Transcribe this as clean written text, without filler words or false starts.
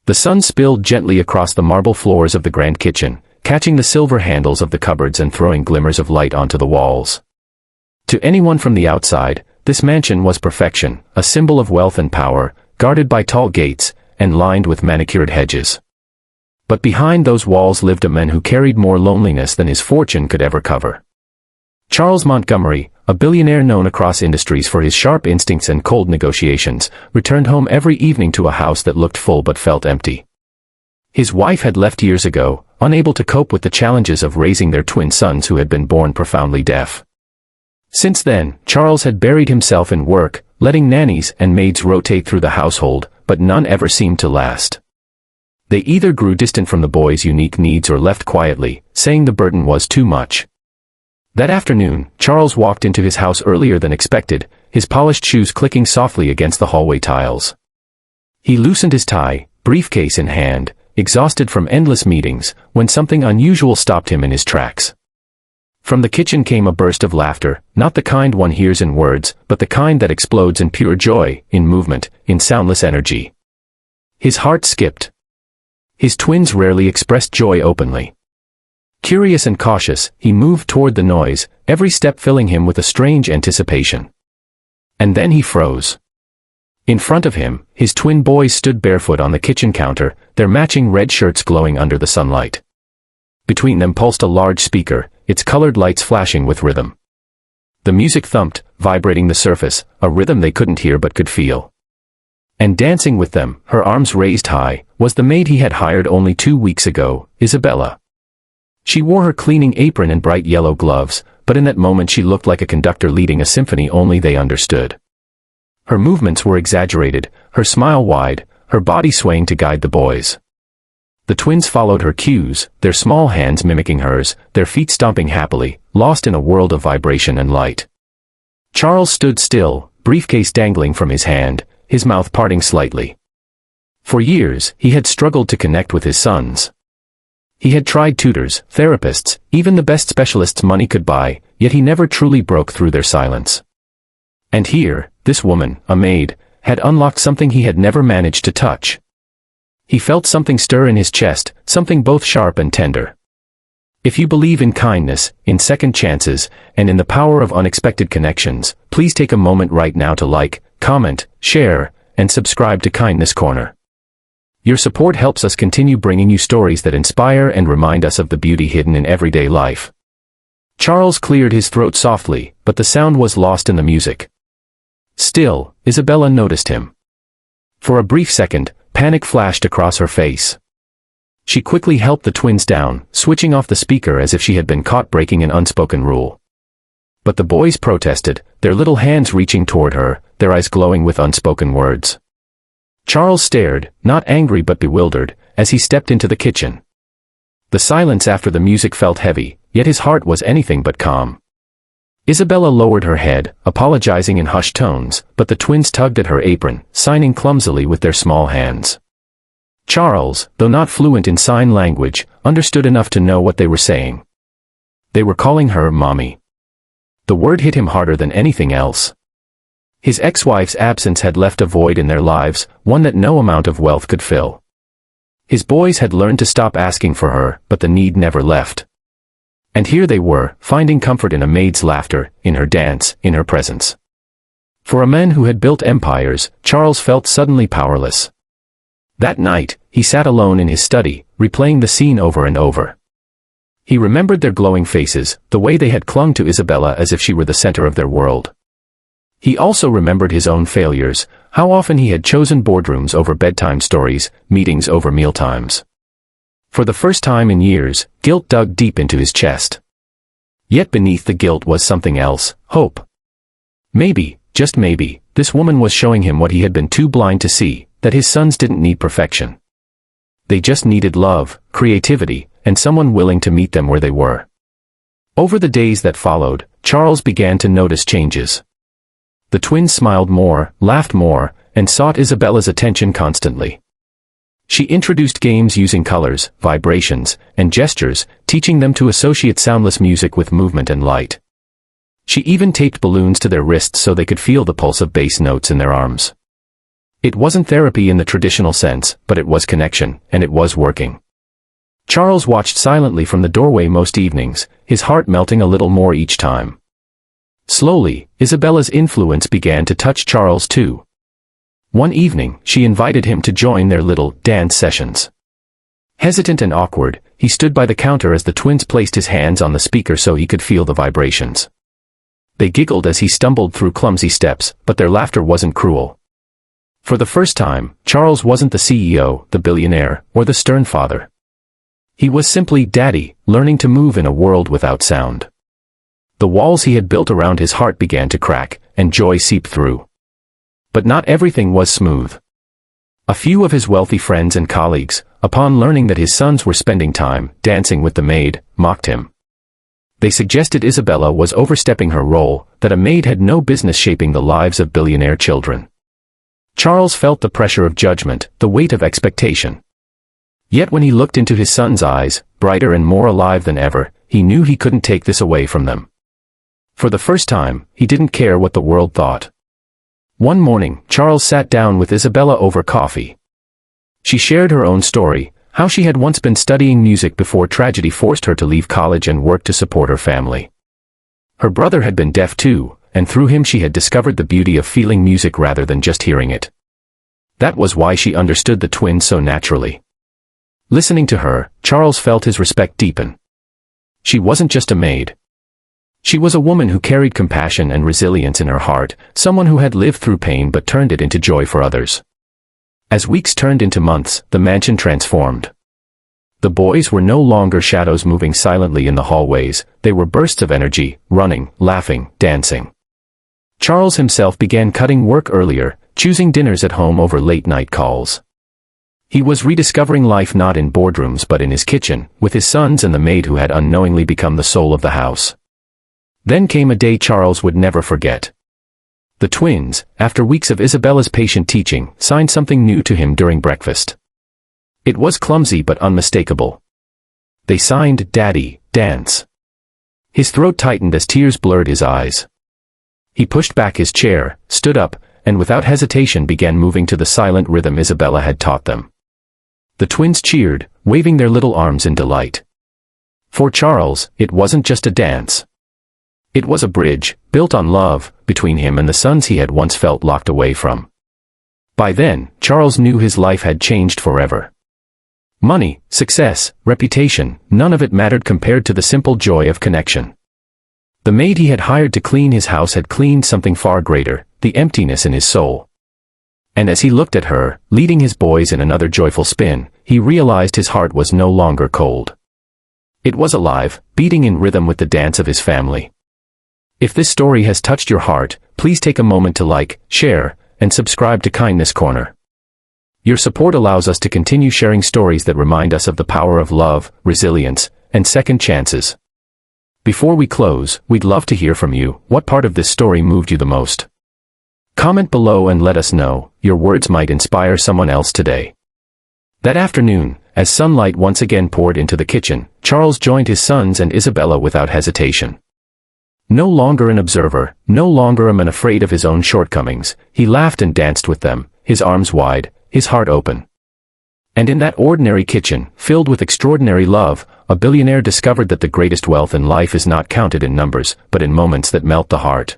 The sun spilled gently across the marble floors of the grand kitchen, catching the silver handles of the cupboards and throwing glimmers of light onto the walls. To anyone from the outside, this mansion was perfection, a symbol of wealth and power, guarded by tall gates, and lined with manicured hedges. But behind those walls lived a man who carried more loneliness than his fortune could ever cover. Charles Montgomery, a billionaire known across industries for his sharp instincts and cold negotiations, returned home every evening to a house that looked full but felt empty. His wife had left years ago, unable to cope with the challenges of raising their twin sons who had been born profoundly deaf. Since then, Charles had buried himself in work, letting nannies and maids rotate through the household, but none ever seemed to last. They either grew distant from the boys' unique needs or left quietly, saying the burden was too much. That afternoon, Charles walked into his house earlier than expected, his polished shoes clicking softly against the hallway tiles. He loosened his tie, briefcase in hand, exhausted from endless meetings, when something unusual stopped him in his tracks. From the kitchen came a burst of laughter, not the kind one hears in words, but the kind that explodes in pure joy, in movement, in soundless energy. His heart skipped. His twins rarely expressed joy openly. Curious and cautious, he moved toward the noise, every step filling him with a strange anticipation. And then he froze. In front of him, his twin boys stood barefoot on the kitchen counter, their matching red shirts glowing under the sunlight. Between them pulsed a large speaker, its colored lights flashing with rhythm. The music thumped, vibrating the surface, a rhythm they couldn't hear but could feel. And dancing with them, her arms raised high, was the maid he had hired only 2 weeks ago, Isabella. She wore her cleaning apron and bright yellow gloves, but in that moment she looked like a conductor leading a symphony only they understood. Her movements were exaggerated, her smile wide, her body swaying to guide the boys. The twins followed her cues, their small hands mimicking hers, their feet stomping happily, lost in a world of vibration and light. Charles stood still, briefcase dangling from his hand, his mouth parting slightly. For years, he had struggled to connect with his sons. He had tried tutors, therapists, even the best specialists money could buy, yet he never truly broke through their silence. And here, this woman, a maid, had unlocked something he had never managed to touch. He felt something stir in his chest, something both sharp and tender. If you believe in kindness, in second chances, and in the power of unexpected connections, please take a moment right now to like, comment, share, and subscribe to Kindness Corner. Your support helps us continue bringing you stories that inspire and remind us of the beauty hidden in everyday life. Charles cleared his throat softly, but the sound was lost in the music. Still, Isabella noticed him. For a brief second, panic flashed across her face. She quickly helped the twins down, switching off the speaker as if she had been caught breaking an unspoken rule. But the boys protested, their little hands reaching toward her, their eyes glowing with unspoken words. Charles stared, not angry but bewildered, as he stepped into the kitchen. The silence after the music felt heavy, yet his heart was anything but calm. Isabella lowered her head, apologizing in hushed tones, but the twins tugged at her apron, signing clumsily with their small hands. Charles, though not fluent in sign language, understood enough to know what they were saying. They were calling her Mommy. The word hit him harder than anything else. His ex-wife's absence had left a void in their lives, one that no amount of wealth could fill. His boys had learned to stop asking for her, but the need never left. And here they were, finding comfort in a maid's laughter, in her dance, in her presence. For a man who had built empires, Charles felt suddenly powerless. That night, he sat alone in his study, replaying the scene over and over. He remembered their glowing faces, the way they had clung to Isabella as if she were the center of their world. He also remembered his own failures, how often he had chosen boardrooms over bedtime stories, meetings over mealtimes. For the first time in years, guilt dug deep into his chest. Yet beneath the guilt was something else, hope. Maybe, just maybe, this woman was showing him what he had been too blind to see, that his sons didn't need perfection. They just needed love, creativity, and someone willing to meet them where they were. Over the days that followed, Charles began to notice changes. The twins smiled more, laughed more, and sought Isabella's attention constantly. She introduced games using colors, vibrations, and gestures, teaching them to associate soundless music with movement and light. She even taped balloons to their wrists so they could feel the pulse of bass notes in their arms. It wasn't therapy in the traditional sense, but it was connection, and it was working. Charles watched silently from the doorway most evenings, his heart melting a little more each time. Slowly, Isabella's influence began to touch Charles too. One evening, she invited him to join their little dance sessions. Hesitant and awkward, he stood by the counter as the twins placed his hands on the speaker so he could feel the vibrations. They giggled as he stumbled through clumsy steps, but their laughter wasn't cruel. For the first time, Charles wasn't the CEO, the billionaire, or the stern father. He was simply Daddy, learning to move in a world without sound. The walls he had built around his heart began to crack, and joy seeped through. But not everything was smooth. A few of his wealthy friends and colleagues, upon learning that his sons were spending time dancing with the maid, mocked him. They suggested Isabella was overstepping her role, that a maid had no business shaping the lives of billionaire children. Charles felt the pressure of judgment, the weight of expectation. Yet when he looked into his sons' eyes, brighter and more alive than ever, he knew he couldn't take this away from them. For the first time, he didn't care what the world thought. One morning, Charles sat down with Isabella over coffee. She shared her own story, how she had once been studying music before tragedy forced her to leave college and work to support her family. Her brother had been deaf too, and through him she had discovered the beauty of feeling music rather than just hearing it. That was why she understood the twins so naturally. Listening to her, Charles felt his respect deepen. She wasn't just a maid. She was a woman who carried compassion and resilience in her heart, someone who had lived through pain but turned it into joy for others. As weeks turned into months, the mansion transformed. The boys were no longer shadows moving silently in the hallways, they were bursts of energy, running, laughing, dancing. Charles himself began cutting work earlier, choosing dinners at home over late-night calls. He was rediscovering life not in boardrooms but in his kitchen, with his sons and the maid who had unknowingly become the soul of the house. Then came a day Charles would never forget. The twins, after weeks of Isabella's patient teaching, signed something new to him during breakfast. It was clumsy but unmistakable. They signed Daddy, Dance. His throat tightened as tears blurred his eyes. He pushed back his chair, stood up, and without hesitation began moving to the silent rhythm Isabella had taught them. The twins cheered, waving their little arms in delight. For Charles, it wasn't just a dance. It was a bridge, built on love, between him and the sons he had once felt locked away from. By then, Charles knew his life had changed forever. Money, success, reputation, none of it mattered compared to the simple joy of connection. The maid he had hired to clean his house had cleaned something far greater, the emptiness in his soul. And as he looked at her, leading his boys in another joyful spin, he realized his heart was no longer cold. It was alive, beating in rhythm with the dance of his family. If this story has touched your heart, please take a moment to like, share, and subscribe to Kindness Corner. Your support allows us to continue sharing stories that remind us of the power of love, resilience, and second chances. Before we close, we'd love to hear from you. What part of this story moved you the most? Comment below and let us know. Your words might inspire someone else today. That afternoon, as sunlight once again poured into the kitchen, Charles joined his sons and Isabella without hesitation. No longer an observer, no longer a man afraid of his own shortcomings, he laughed and danced with them, his arms wide, his heart open. And in that ordinary kitchen, filled with extraordinary love, a billionaire discovered that the greatest wealth in life is not counted in numbers, but in moments that melt the heart.